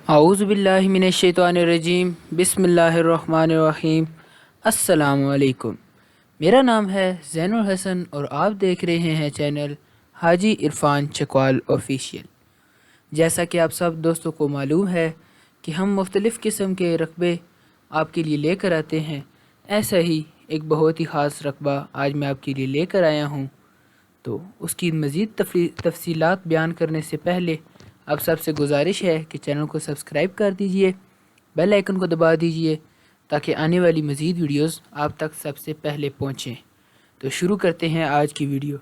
اعوذ باللہ من الشیطان الرجیم بسم اللہ الرحمن الرحیم۔ السلام علیکم، میرا نام ہے زین الحسن اور آپ دیکھ رہے ہیں چینل حاجی عرفان چکوال آفیشیل۔ جیسا کہ آپ سب دوستوں کو معلوم ہے کہ ہم مختلف قسم کے رقبے آپ کے لیے لے کر آتے ہیں، ایسا ہی ایک بہت ہی خاص رقبہ آج میں آپ کے لیے لے کر آیا ہوں۔ تو اس کی مزید تفصیلات بیان کرنے سے پہلے آپ سب سے گزارش ہے کہ چینل کو سبسکرائب کر دیجئے، بیل آئیکن کو دبا دیجئے تاکہ آنے والی مزید ویڈیوز آپ تک سب سے پہلے پہنچیں۔ تو شروع کرتے ہیں آج کی ویڈیو۔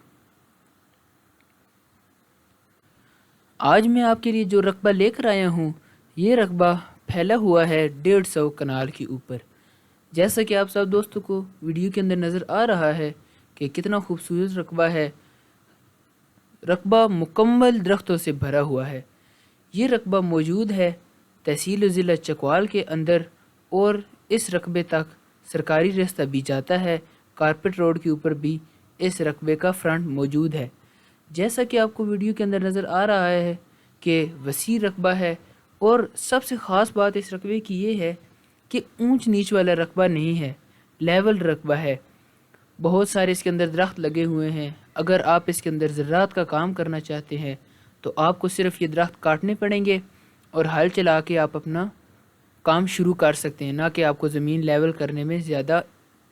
آج میں آپ کے لیے جو رقبہ لے کر آیا ہوں، یہ رقبہ پھیلا ہوا ہے 150 کنال کے اوپر۔ جیسا کہ آپ سب دوستوں کو ویڈیو کے اندر نظر آ رہا ہے کہ کتنا خوبصورت رقبہ ہے۔ رقبہ مکمل درختوں سے بھرا ہوا ہے۔ یہ رقبہ موجود ہے تحصیل و ضلع چکوال کے اندر، اور اس رقبے تک سرکاری راستہ بھی جاتا ہے۔ کارپیٹ روڈ کے اوپر بھی اس رقبے کا فرنٹ موجود ہے۔ جیسا کہ آپ کو ویڈیو کے اندر نظر آ رہا ہے کہ وسیع رقبہ ہے، اور سب سے خاص بات اس رقبے کی یہ ہے کہ اونچ نیچ والا رقبہ نہیں ہے، لیول رقبہ ہے۔ بہت سارے اس کے اندر درخت لگے ہوئے ہیں۔ اگر آپ اس کے اندر زراعت کا کام کرنا چاہتے ہیں تو آپ کو صرف یہ درخت کاٹنے پڑیں گے اور ہل چلا کے آپ اپنا کام شروع کر سکتے ہیں، نہ کہ آپ کو زمین لیول کرنے میں زیادہ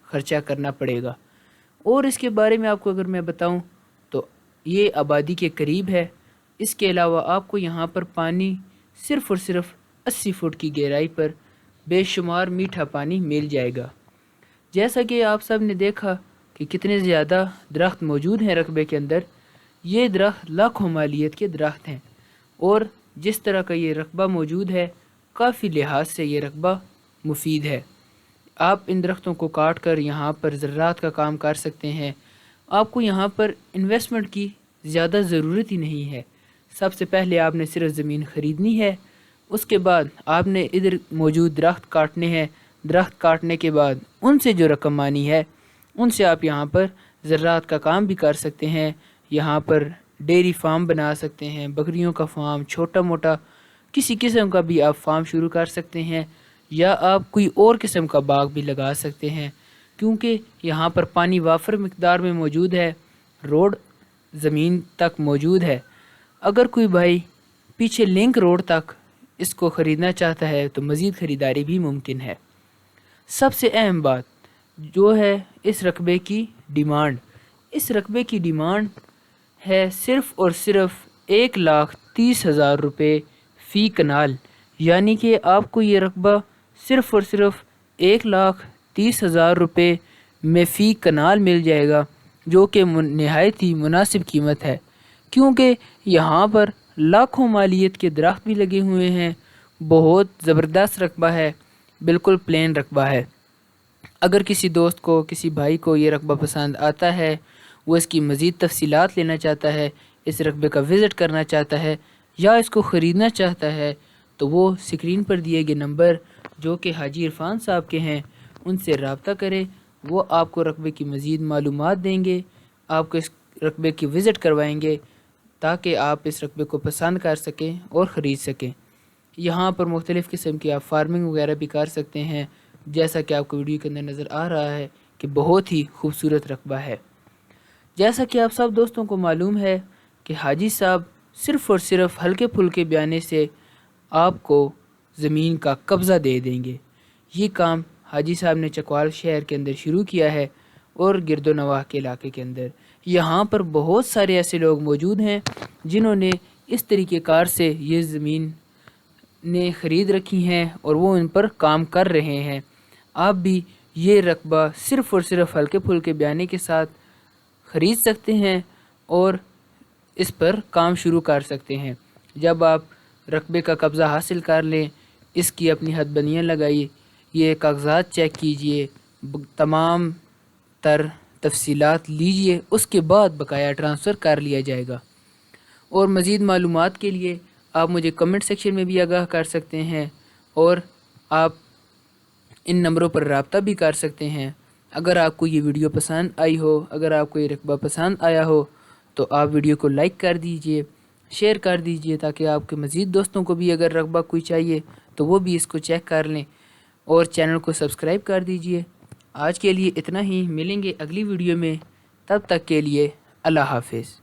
خرچہ کرنا پڑے گا۔ اور اس کے بارے میں آپ کو اگر میں بتاؤں تو یہ آبادی کے قریب ہے۔ اس کے علاوہ آپ کو یہاں پر پانی صرف اور صرف 80 فٹ کی گہرائی پر بے شمار میٹھا پانی مل جائے گا۔ جیسا کہ آپ سب نے دیکھا کہ کتنے زیادہ درخت موجود ہیں رقبے کے اندر، یہ درخت لاکھوں مالیت کے درخت ہیں، اور جس طرح کا یہ رقبہ موجود ہے، کافی لحاظ سے یہ رقبہ مفید ہے۔ آپ ان درختوں کو کاٹ کر یہاں پر زراعت کا کام کر سکتے ہیں۔ آپ کو یہاں پر انویسٹمنٹ کی زیادہ ضرورت ہی نہیں ہے۔ سب سے پہلے آپ نے صرف زمین خریدنی ہے، اس کے بعد آپ نے ادھر موجود درخت کاٹنے ہیں۔ درخت کاٹنے کے بعد ان سے جو رقم آنی ہے، ان سے آپ یہاں پر زراعت کا کام بھی کر سکتے ہیں۔ یہاں پر ڈیری فارم بنا سکتے ہیں، بکریوں کا فارم، چھوٹا موٹا کسی قسم کا بھی آپ فارم شروع کر سکتے ہیں، یا آپ کوئی اور قسم کا باغ بھی لگا سکتے ہیں، کیونکہ یہاں پر پانی وافر مقدار میں موجود ہے، روڈ زمین تک موجود ہے۔ اگر کوئی بھائی پیچھے لنک روڈ تک اس کو خریدنا چاہتا ہے تو مزید خریداری بھی ممکن ہے۔ سب سے اہم بات جو ہے اس رقبے کی ڈیمانڈ، اس رقبے کی ڈیمانڈ ہے صرف اور صرف 1,30,000 روپے فی کنال، یعنی کہ آپ کو یہ رقبہ صرف اور صرف 1,30,000 روپے میں فی کنال مل جائے گا، جو کہ نہایت ہی مناسب قیمت ہے، کیونکہ یہاں پر لاکھوں مالیت کے درخت بھی لگے ہوئے ہیں۔ بہت زبردست رقبہ ہے، بالکل پلین رقبہ ہے۔ اگر کسی دوست کو، کسی بھائی کو یہ رقبہ پسند آتا ہے، وہ اس کی مزید تفصیلات لینا چاہتا ہے، اس رقبے کا وزٹ کرنا چاہتا ہے، یا اس کو خریدنا چاہتا ہے، تو وہ سکرین پر دیے گئے نمبر جو کہ حاجی عرفان صاحب کے ہیں، ان سے رابطہ کرے۔ وہ آپ کو رقبے کی مزید معلومات دیں گے، آپ کو اس رقبے کی وزٹ کروائیں گے تاکہ آپ اس رقبے کو پسند کر سکیں اور خرید سکیں۔ یہاں پر مختلف قسم کی آپ فارمنگ وغیرہ بھی کر سکتے ہیں، جیسا کہ آپ کو ویڈیو کے اندر نظر آ رہا ہے کہ بہت ہی خوبصورت رقبہ ہے۔ جیسا کہ آپ سب دوستوں کو معلوم ہے کہ حاجی صاحب صرف اور صرف ہلکے پھلکے بیانے سے آپ کو زمین کا قبضہ دے دیں گے۔ یہ کام حاجی صاحب نے چکوال شہر کے اندر شروع کیا ہے، اور گرد و نواح کے علاقے کے اندر یہاں پر بہت سارے ایسے لوگ موجود ہیں جنہوں نے اس طریقے کار سے یہ زمین نے خرید رکھی ہیں، اور وہ ان پر کام کر رہے ہیں۔ آپ بھی یہ رقبہ صرف اور صرف ہلکے پھلکے بیانے کے ساتھ خرید سکتے ہیں اور اس پر کام شروع کر سکتے ہیں۔ جب آپ رقبے کا قبضہ حاصل کر لیں، اس کی اپنی حد بندیاں لگائیے، یہ کاغذات چیک کیجئے، تمام تر تفصیلات لیجئے، اس کے بعد بقایا ٹرانسفر کر لیا جائے گا۔ اور مزید معلومات کے لیے آپ مجھے کمنٹ سیکشن میں بھی آگاہ کر سکتے ہیں، اور آپ ان نمبروں پر رابطہ بھی کر سکتے ہیں۔ اگر آپ کو یہ ویڈیو پسند آئی ہو، اگر آپ کو یہ رقبہ پسند آیا ہو، تو آپ ویڈیو کو لائک کر دیجئے، شیئر کر دیجئے تاکہ آپ کے مزید دوستوں کو بھی اگر رقبہ کوئی چاہیے تو وہ بھی اس کو چیک کر لیں، اور چینل کو سبسکرائب کر دیجئے۔ آج کے لیے اتنا ہی، ملیں گے اگلی ویڈیو میں، تب تک کے لیے اللہ حافظ۔